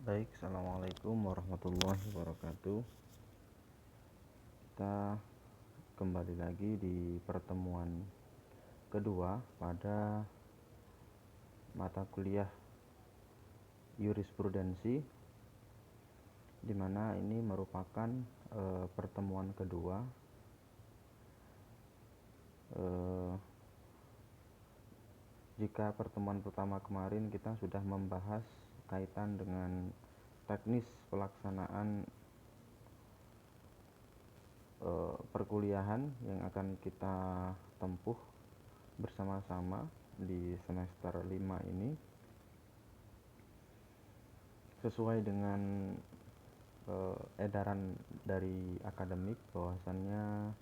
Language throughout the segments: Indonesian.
Baik, assalamualaikum warahmatullahi wabarakatuh. Kita kembali lagi di pertemuan kedua pada mata kuliah jurisprudensi, di mana ini merupakan pertemuan kedua. Jika pertemuan pertama kemarin kita sudah membahas kaitan dengan teknis pelaksanaan perkuliahan yang akan kita tempuh bersama-sama di semester 5 ini, sesuai dengan edaran dari akademik bahwasannya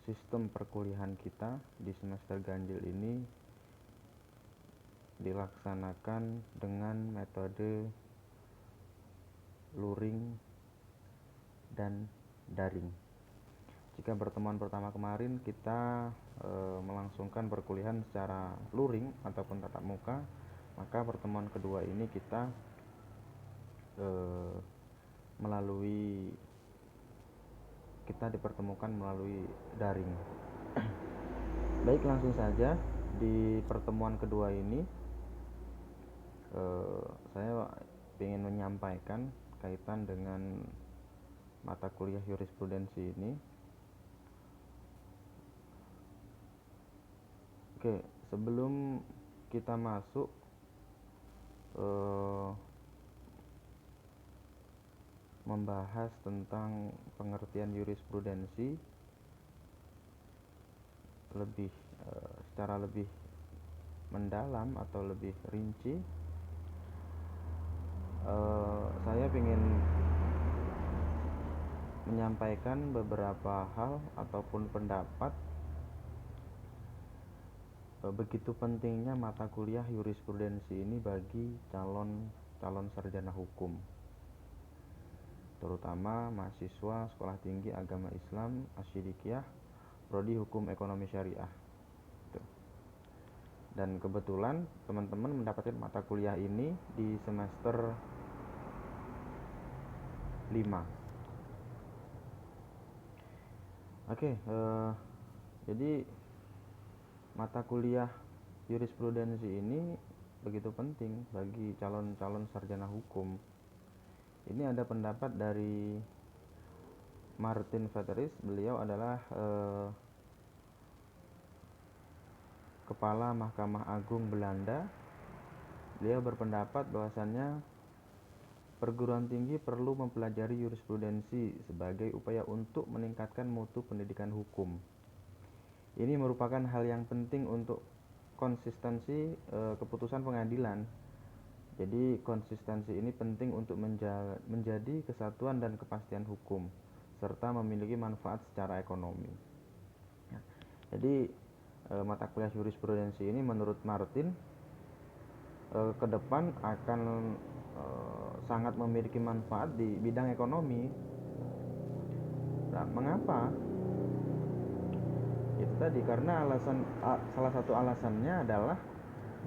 sistem perkuliahan kita di semester ganjil ini dilaksanakan dengan metode luring dan daring. Jika pertemuan pertama kemarin kita melangsungkan perkuliahan secara luring ataupun tatap muka, maka pertemuan kedua ini kita dipertemukan melalui daring. Baik, langsung saja di pertemuan kedua ini saya ingin menyampaikan kaitan dengan mata kuliah jurisprudensi ini. Oke, sebelum kita masuk membahas tentang pengertian jurisprudensi secara lebih mendalam atau lebih rinci, saya ingin menyampaikan beberapa hal ataupun pendapat begitu pentingnya mata kuliah jurisprudensi ini bagi calon sarjana hukum, terutama mahasiswa Sekolah Tinggi Agama Islam Asyidikiyah Prodi Hukum Ekonomi Syariah. Dan kebetulan teman-teman mendapatkan mata kuliah ini di semester 5. Oke, jadi mata kuliah jurisprudensi ini begitu penting bagi calon sarjana hukum. Ini ada pendapat dari Martin Vetteris. Beliau adalah Kepala Mahkamah Agung Belanda. Beliau berpendapat bahwasannya perguruan tinggi perlu mempelajari jurisprudensi sebagai upaya untuk meningkatkan mutu pendidikan hukum. Ini merupakan hal yang penting untuk konsistensi keputusan pengadilan. Jadi konsistensi ini penting untuk menjadi kesatuan dan kepastian hukum serta memiliki manfaat secara ekonomi. Jadi mata kuliah jurisprudensi ini menurut Martin ke depan akan sangat memiliki manfaat di bidang ekonomi. Nah, mengapa? Itu tadi, karena salah satu alasannya adalah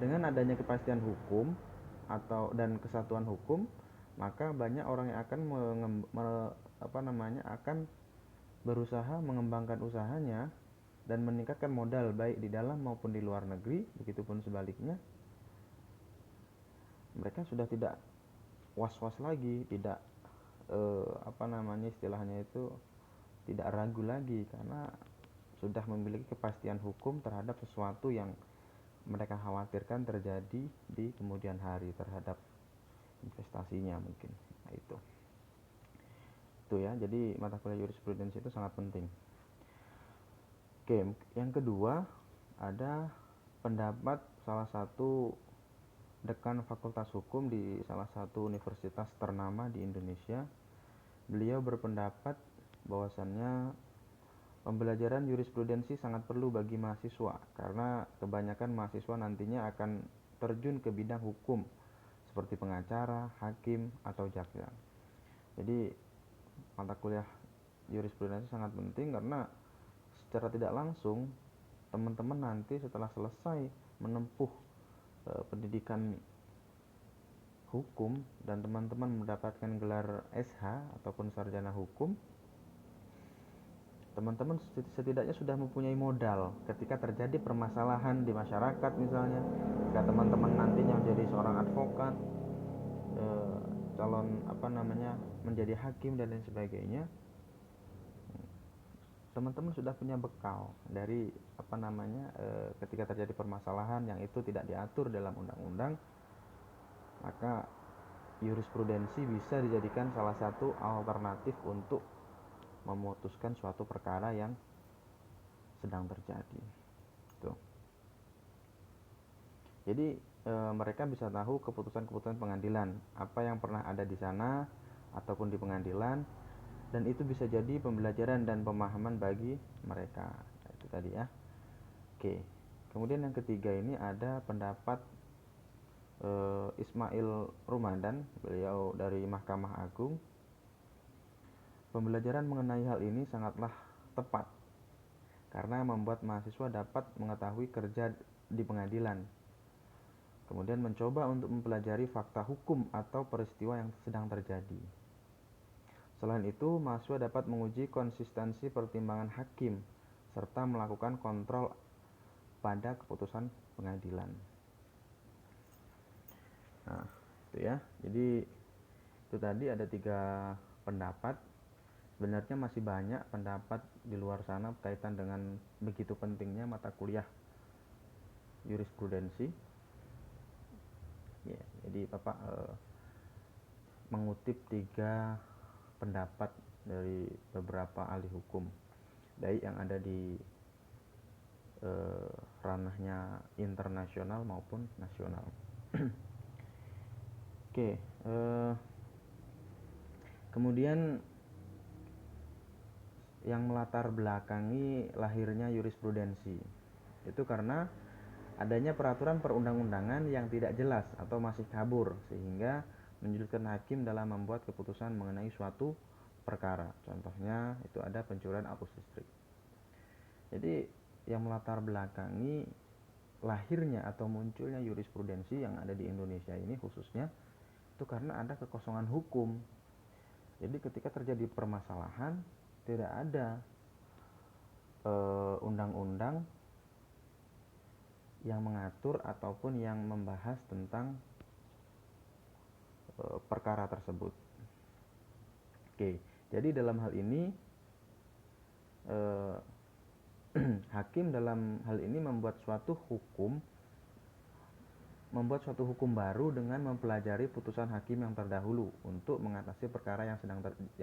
dengan adanya kepastian hukum dan kesatuan hukum, maka banyak orang yang akan akan berusaha mengembangkan usahanya dan meningkatkan modal baik di dalam maupun di luar negeri. Begitupun sebaliknya, mereka sudah tidak was-was lagi, tidak istilahnya itu tidak ragu lagi, karena sudah memiliki kepastian hukum terhadap sesuatu yang mereka khawatirkan terjadi di kemudian hari terhadap investasinya mungkin. Nah, itu ya. Jadi mata kuliah jurisprudensi itu sangat penting. Oke, yang kedua ada pendapat salah satu dekan Fakultas Hukum di salah satu universitas ternama di Indonesia. Beliau berpendapat bahwasannya pembelajaran jurisprudensi sangat perlu bagi mahasiswa karena kebanyakan mahasiswa nantinya akan terjun ke bidang hukum seperti pengacara, hakim, atau jaksa. Jadi mata kuliah jurisprudensi sangat penting karena secara tidak langsung teman-teman nanti setelah selesai menempuh pendidikan hukum dan teman-teman mendapatkan gelar SH ataupun sarjana hukum, teman-teman setidaknya sudah mempunyai modal ketika terjadi permasalahan di masyarakat. Misalnya jika teman-teman nantinya menjadi seorang advokat, calon menjadi hakim dan lain sebagainya, teman-teman sudah punya bekal dari ketika terjadi permasalahan yang itu tidak diatur dalam undang-undang, maka jurisprudensi bisa dijadikan salah satu alternatif untuk memutuskan suatu perkara yang sedang terjadi. Tuh. Jadi mereka bisa tahu keputusan-keputusan pengadilan, apa yang pernah ada di sana ataupun di pengadilan, dan itu bisa jadi pembelajaran dan pemahaman bagi mereka. Itu tadi ya. Oke. Kemudian yang ketiga ini ada pendapat Ismail Rumadan, beliau dari Mahkamah Agung. Pembelajaran mengenai hal ini sangatlah tepat karena membuat mahasiswa dapat mengetahui kerja di pengadilan, kemudian mencoba untuk mempelajari fakta hukum atau peristiwa yang sedang terjadi. Selain itu, mahasiswa dapat menguji konsistensi pertimbangan hakim serta melakukan kontrol pada keputusan pengadilan. Nah, itu ya. Jadi itu tadi ada 3 pendapat. Sebenarnya masih banyak pendapat di luar sana berkaitan dengan begitu pentingnya mata kuliah jurisprudensi. Ya, jadi Bapak mengutip 3 pendapat dari beberapa ahli hukum, baik yang ada di ranahnya internasional maupun nasional. Oke, kemudian yang melatar belakangi lahirnya jurisprudensi itu karena adanya peraturan perundang-undangan yang tidak jelas atau masih kabur, sehingga menyulitkan hakim dalam membuat keputusan mengenai suatu perkara. Contohnya itu ada pencurian arus listrik. Jadi yang melatar belakangi lahirnya atau munculnya jurisprudensi yang ada di Indonesia ini khususnya itu karena ada kekosongan hukum. Jadi ketika terjadi permasalahan, tidak ada undang-undang yang mengatur ataupun yang membahas tentang perkara tersebut. Oke, jadi dalam hal ini hakim dalam hal ini membuat suatu hukum baru dengan mempelajari putusan hakim yang terdahulu untuk mengatasi perkara yang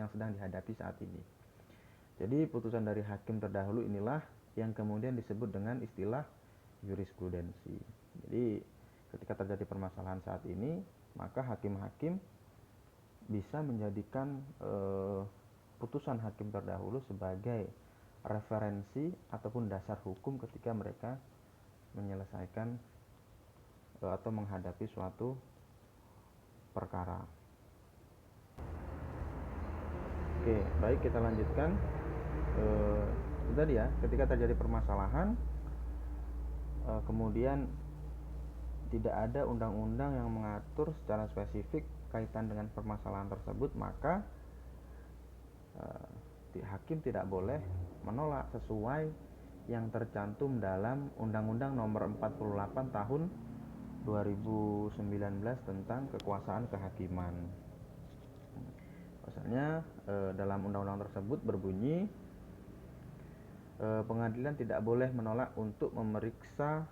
sedang dihadapi saat ini. Jadi putusan dari hakim terdahulu inilah yang kemudian disebut dengan istilah jurisprudensi. Jadi ketika terjadi permasalahan saat ini, maka hakim-hakim bisa menjadikan putusan hakim terdahulu sebagai referensi ataupun dasar hukum ketika mereka menyelesaikan atau menghadapi suatu perkara. Oke, baik, kita lanjutkan. Itu tadi ya, ketika terjadi permasalahan, kemudian tidak ada undang-undang yang mengatur secara spesifik kaitan dengan permasalahan tersebut, maka hakim tidak boleh menolak sesuai yang tercantum dalam Undang-Undang Nomor 48 Tahun 2019 tentang kekuasaan kehakiman. Misalnya dalam undang-undang tersebut berbunyi, pengadilan tidak boleh menolak untuk memeriksa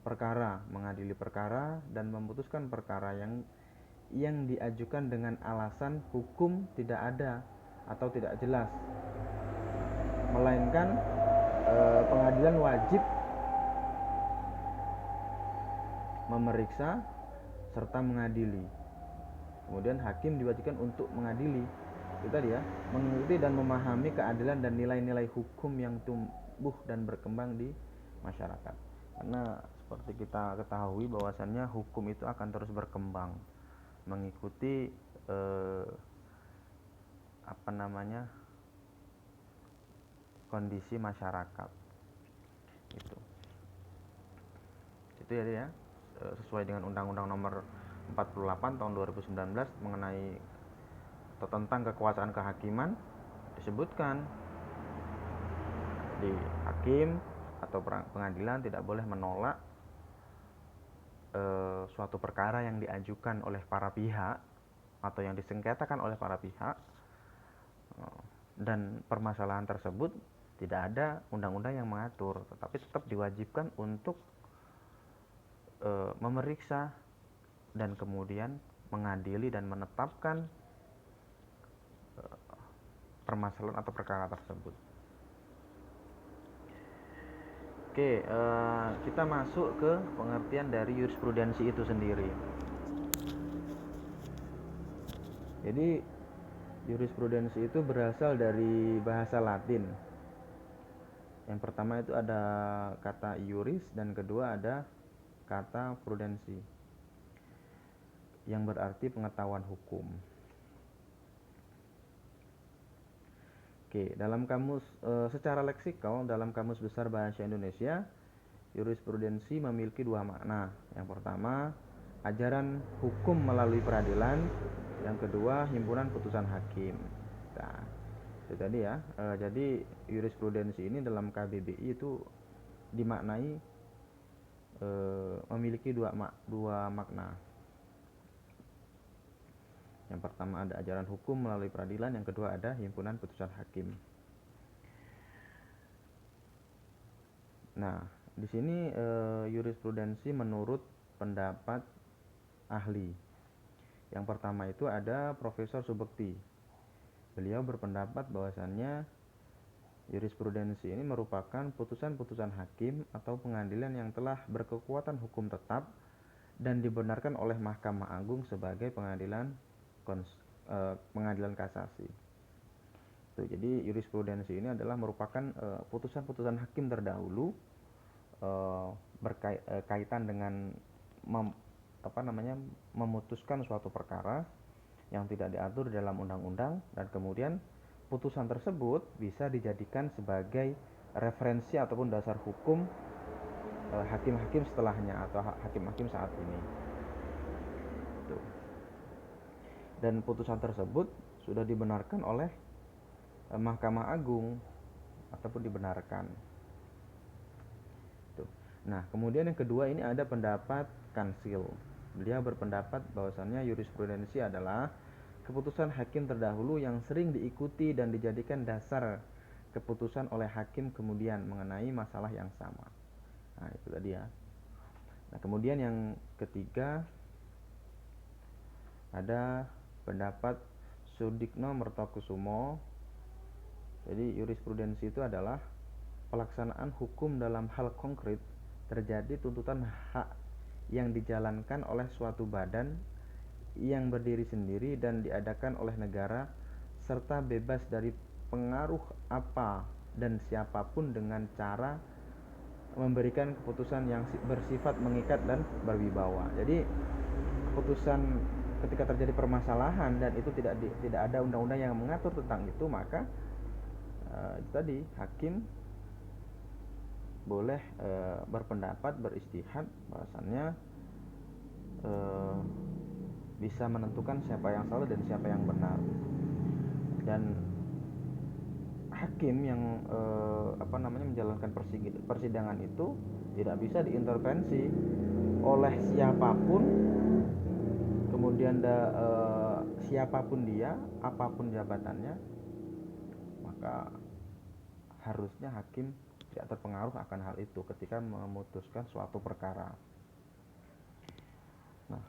perkara, mengadili perkara, dan memutuskan perkara yang diajukan dengan alasan hukum tidak ada atau tidak jelas, melainkan pengadilan wajib memeriksa serta mengadili. Kemudian hakim diwajibkan untuk mengadili, itu tadi ya, mengikuti dan memahami keadilan dan nilai-nilai hukum yang tumbuh dan berkembang di masyarakat. Karena seperti kita ketahui bahwasannya hukum itu akan terus berkembang mengikuti kondisi masyarakat. Itu ya, sesuai dengan Undang-Undang Nomor 48 tahun 2019 mengenai atau tentang kekuasaan kehakiman disebutkan di hakim atau pengadilan tidak boleh menolak suatu perkara yang diajukan oleh para pihak atau yang disengketakan oleh para pihak, dan permasalahan tersebut tidak ada undang-undang yang mengatur, tetapi tetap diwajibkan untuk memeriksa dan kemudian mengadili dan menetapkan permasalahan atau perkara tersebut. Oke, kita masuk ke pengertian dari jurisprudensi itu sendiri. Jadi jurisprudensi itu berasal dari bahasa Latin. Yang pertama itu ada kata iuris dan kedua ada kata prudensi yang berarti pengetahuan hukum. Oke, dalam kamus secara leksikal dalam Kamus Besar Bahasa Indonesia, jurisprudensi memiliki dua makna. Yang pertama, ajaran hukum melalui peradilan. Yang kedua, himpunan putusan hakim. Nah, itu tadi ya. Jadi jurisprudensi ini dalam KBBI itu dimaknai memiliki dua makna. Yang pertama ada ajaran hukum melalui peradilan, yang kedua ada himpunan putusan hakim. Nah, di sini jurisprudensi menurut pendapat ahli. Yang pertama itu ada Profesor Subekti. Beliau berpendapat bahwasannya jurisprudensi ini merupakan putusan-putusan hakim atau pengadilan yang telah berkekuatan hukum tetap dan dibenarkan oleh Mahkamah Agung sebagai pengadilan kasasi. Tuh, jadi jurisprudensi ini adalah merupakan putusan-putusan hakim terdahulu berkaitan dengan memutuskan suatu perkara yang tidak diatur dalam undang-undang, dan kemudian putusan tersebut bisa dijadikan sebagai referensi ataupun dasar hukum hakim-hakim setelahnya atau hakim-hakim saat ini. Tuh. Dan putusan tersebut sudah dibenarkan oleh Mahkamah Agung ataupun dibenarkan. Tuh. Nah, kemudian yang kedua ini ada pendapat Kansil. Beliau berpendapat bahwasannya jurisprudensi adalah keputusan hakim terdahulu yang sering diikuti dan dijadikan dasar keputusan oleh hakim kemudian mengenai masalah yang sama. Nah, itu tadi ya. Nah, kemudian yang ketiga ada pendapat Sudikno Mertokusumo. Jadi jurisprudensi itu adalah pelaksanaan hukum dalam hal konkret terjadi tuntutan hak yang dijalankan oleh suatu badan yang berdiri sendiri dan diadakan oleh negara serta bebas dari pengaruh apa dan siapapun dengan cara memberikan keputusan yang bersifat mengikat dan berwibawa. Jadi keputusan ketika terjadi permasalahan dan itu tidak ada undang-undang yang mengatur tentang itu, maka tadi hakim boleh berpendapat, beristihad bahwasannya bisa menentukan siapa yang salah dan siapa yang benar. Dan hakim yang menjalankan persidangan itu tidak bisa diintervensi oleh siapapun, kemudian siapapun dia, apapun jabatannya, maka harusnya hakim tidak terpengaruh akan hal itu ketika memutuskan suatu perkara. Nah,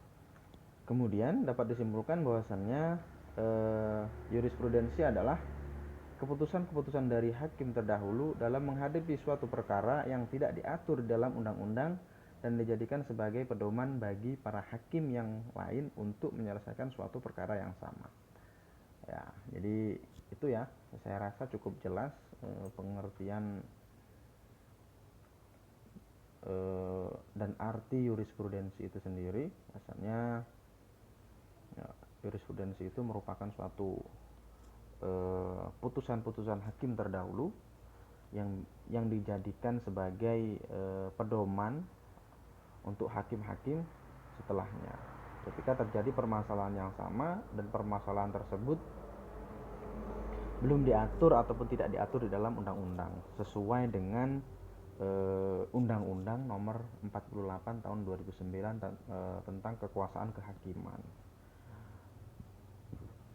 kemudian dapat disimpulkan bahwasannya jurisprudensi adalah keputusan-keputusan dari hakim terdahulu dalam menghadapi suatu perkara yang tidak diatur dalam undang-undang dan dijadikan sebagai pedoman bagi para hakim yang lain untuk menyelesaikan suatu perkara yang sama. Ya, jadi itu ya, saya rasa cukup jelas pengertian dan arti jurisprudensi itu sendiri. Asalnya ya, jurisprudensi itu merupakan suatu putusan-putusan hakim terdahulu yang dijadikan sebagai pedoman untuk hakim-hakim setelahnya. ketika terjadi permasalahan yang sama dan permasalahan tersebut belum diatur ataupun tidak diatur di dalam undang-undang sesuai dengan Undang-Undang Nomor 48 Tahun 2009 tentang kekuasaan kehakiman.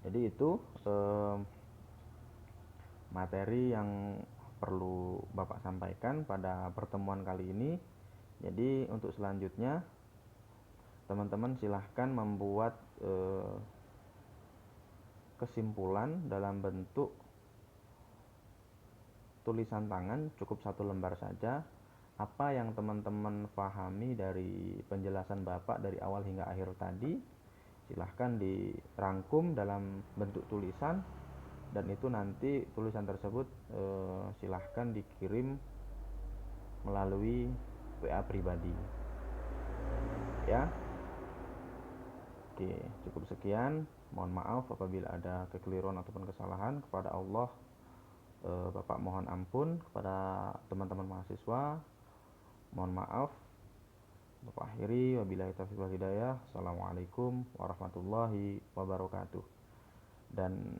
Jadi itu materi yang perlu Bapak sampaikan pada pertemuan kali ini. Jadi untuk selanjutnya teman-teman silahkan membuat kesimpulan dalam bentuk tulisan tangan, cukup 1 lembar saja. Apa yang teman-teman pahami dari penjelasan Bapak dari awal hingga akhir tadi, silahkan dirangkum dalam bentuk tulisan, dan itu nanti tulisan tersebut silahkan dikirim melalui WA pribadi ya. Oke, cukup sekian. Mohon maaf apabila ada kekeliruan ataupun kesalahan. Kepada Allah Bapak mohon ampun. Kepada teman-teman mahasiswa mohon maaf. Bapak akhiri, wabillahi taufiq wal hidayah. Assalamualaikum warahmatullahi wabarakatuh. Dan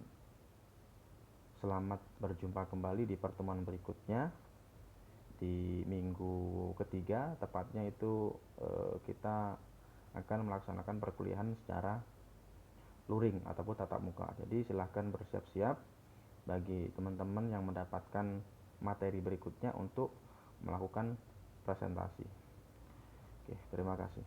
selamat berjumpa kembali di pertemuan berikutnya di minggu ketiga, tepatnya itu kita akan melaksanakan perkuliahan secara luring ataupun tatap muka. Jadi silahkan bersiap-siap bagi teman-teman yang mendapatkan materi berikutnya untuk melakukan presentasi. Oke, terima kasih.